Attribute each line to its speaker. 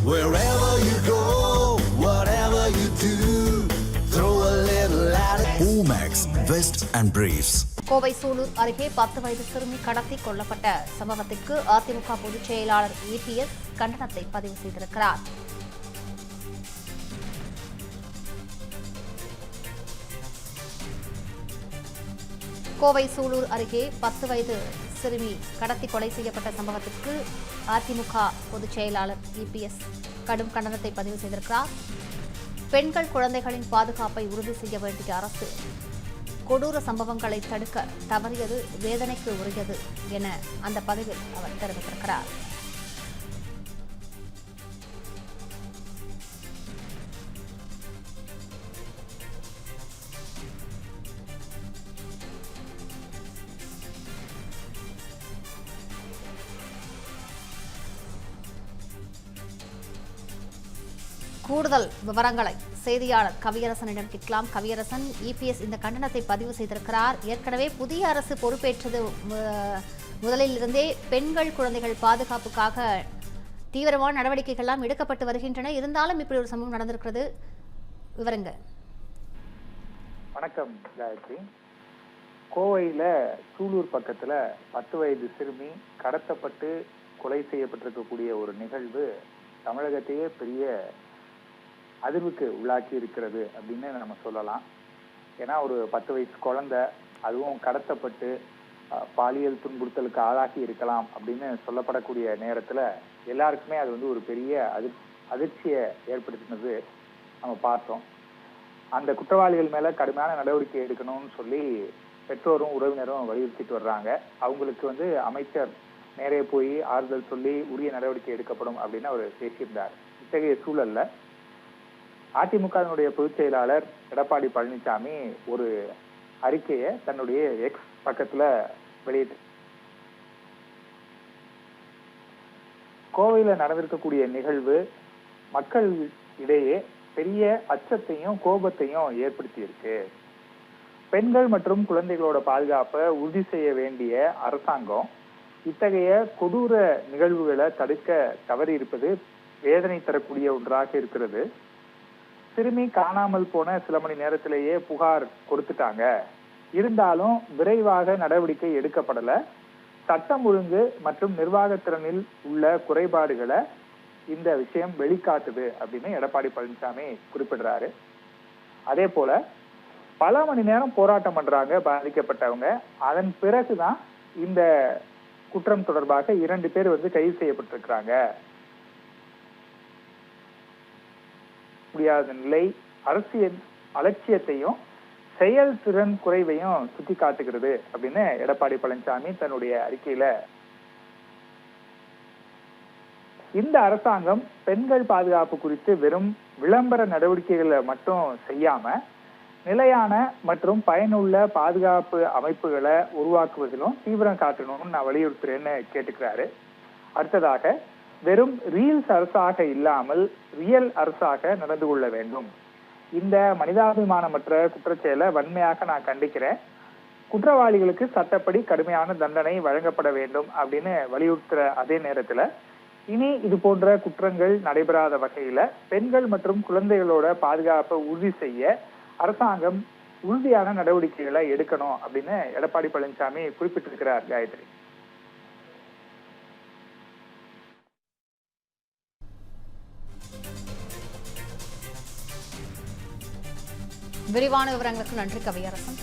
Speaker 1: Wherever you go, whatever you do, throw a little at it. Omax, Vest and Briefs.
Speaker 2: Kovai Sulur அருகே 10 வயது சிறுமி கடத்தி கொல்லப்பட்ட சம்பவத்திற்கு அதிமுக பொதுச் செயலாளர் EPS கண்டனத்தை பதிவு செய்திருக்கிறார். கோவை சூலூர் அருகே 10 வயது சிறுமி கடத்தி கொலை செய்யப்பட்ட சம்பவத்திற்கு அதிமுக பொதுச் செயலாளர் EPS கடும் கண்டனத்தை பதிவு செய்திருக்கிறார். பெண்கள் குழந்தைகளின் பாதுகாப்பை உறுதி செய்ய வேண்டிய அரசு கொடூர சம்பவங்களை தடுக்க தவறியது வேதனைக்கு உரியது என அந்த பதிவில் அவர் தெரிவித்திருக்கிறார். கூடுதல் விவரங்களை செய்தியாளர் கவியரசனிடம் கேட்கலாம். கவியரசன், EPS இந்த கண்டனத்தை பதிவு செய்திருக்கிறார். ஏற்கனவே புதிய அரசு பொறுப்பேற்றது முதலில் இருந்தே பெண்கள் குழந்தைகள் பாதுகாப்புக்காக தீவிரமான நடவடிக்கைகள்லாம் எடுக்கப்பட்டு வருகின்றன. இருந்தாலும் இப்படி ஒரு சம்பவம் நடந்திருக்கிறது, விவரங்க.
Speaker 3: வணக்கம் காயத்ரி. கோவையில சூலூர் பக்கத்துல 10 வயது சிறுமி கடத்தப்பட்டு கொலை செய்யப்பட்டிருக்கக்கூடிய ஒரு நிகழ்வு தமிழகத்தையே பெரிய அதிர்வுக்கு உள்ளாக்கி இருக்கிறது அப்படின்னு நம்ம சொல்லலாம். ஏன்னா ஒரு 10 வயசு குழந்தை, அதுவும் கடத்தப்பட்டு பாலியல் துன்புறுத்தலுக்கு ஆளாகி இருக்கலாம் அப்படின்னு சொல்லப்படக்கூடிய நேரத்துல எல்லாருக்குமே அது வந்து ஒரு பெரிய அதிர்ச்சியை ஏற்படுத்தினது நம்ம பார்த்தோம். அந்த குற்றவாளிகள் மேல கடுமையான நடவடிக்கை எடுக்கணும்னு சொல்லி பெற்றோரும் உறவினரும் வலியுறுத்திட்டு வர்றாங்க. அவங்களுக்கு வந்து அமைச்சர் நேரே போய் ஆறுதல் சொல்லி உரிய நடவடிக்கை எடுக்கப்படும் அப்படின்னு அவர் பேசியிருந்தார். இத்தகைய சூழல்ல அதிமுகவினுடைய பொதுச் செயலாளர் எடப்பாடி பழனிசாமி ஒரு அறிக்கையை தன்னுடைய எக்ஸ் பக்கத்துல வெளியிட்டு, கோவையில நடந்திருக்கக்கூடிய நிகழ்வு மக்கள் இடையே பெரிய அச்சத்தையும் கோபத்தையும் ஏற்படுத்தி இருக்கு. பெண்கள் மற்றும் குழந்தைகளோட பாதுகாப்பை உறுதி செய்ய வேண்டிய அரசாங்கம் இத்தகைய கொடூர நிகழ்வுகளை தடுக்க தவறி இருப்பது வேதனை தரக்கூடிய ஒன்றாக இருக்கிறது. சிறுமி காணாமல் போன சில மணி நேரத்திலேயே புகார் கொடுத்துட்டாங்க. இருந்தாலும் விரைவாக நடவடிக்கை எடுக்கப்படல. சட்டம் ஒழுங்கு மற்றும் நிர்வாகத்திறனில் உள்ள குறைபாடுகளை இந்த விஷயம் வெளிக்காட்டுது அப்படின்னு எடப்பாடி பழனிசாமி குறிப்பிடுறாரு. அதே போல பல மணி நேரம் போராட்டம் பண்றாங்க பாதிக்கப்பட்டவங்க. அதன் பிறகுதான் இந்த குற்றம் தொடர்பாக 2 பேர் வந்து கைது செய்யப்பட்டிருக்கிறாங்க. முடியாத நிலை அரசியல் அலட்சியத்தையும் செயல்திறன் குறைவையும் சுட்டி காட்டுகிறது அப்படின்னு எடப்பாடி பழனிசாமி தன்னுடைய அறிக்கையில, இந்த அரசாங்கம் பெண்கள் பாதுகாப்பு குறித்து வெறும் விளம்பர நடவடிக்கைகளை மட்டும் செய்யாம நிலையான மற்றும் பயனுள்ள பாதுகாப்பு அமைப்புகளை உருவாக்குவதிலும் தீவிரம் காட்டணும்னு நான் வலியுறுத்துறேன்னு கேட்டுக்கிறாரு. அடுத்ததாக, வெறும் ரீல்ஸ் அரசாக இல்லாமல் ரியல் அரசாக நடந்து கொள்ள வேண்டும். இந்த மனிதாபிமானமற்ற குற்றச்செயலை வன்மையாக நான் கண்டிக்கிறேன். குற்றவாளிகளுக்கு சட்டப்படி கடுமையான தண்டனை வழங்கப்பட வேண்டும் அப்படின்னு வலியுறுத்துற அதே நேரத்துல, இனி இது போன்ற குற்றங்கள் நடைபெறாத வகையில பெண்கள் மற்றும் குழந்தைகளோட பாதுகாப்பை உறுதி செய்ய அரசாங்கம் உறுதியான நடவடிக்கைகளை எடுக்கணும் அப்படின்னு எடப்பாடி பழனிசாமி குறிப்பிட்டிருக்கிறார். காயத்ரி,
Speaker 2: விரிவான விவரங்களுக்கு நன்றி கவியரசன்.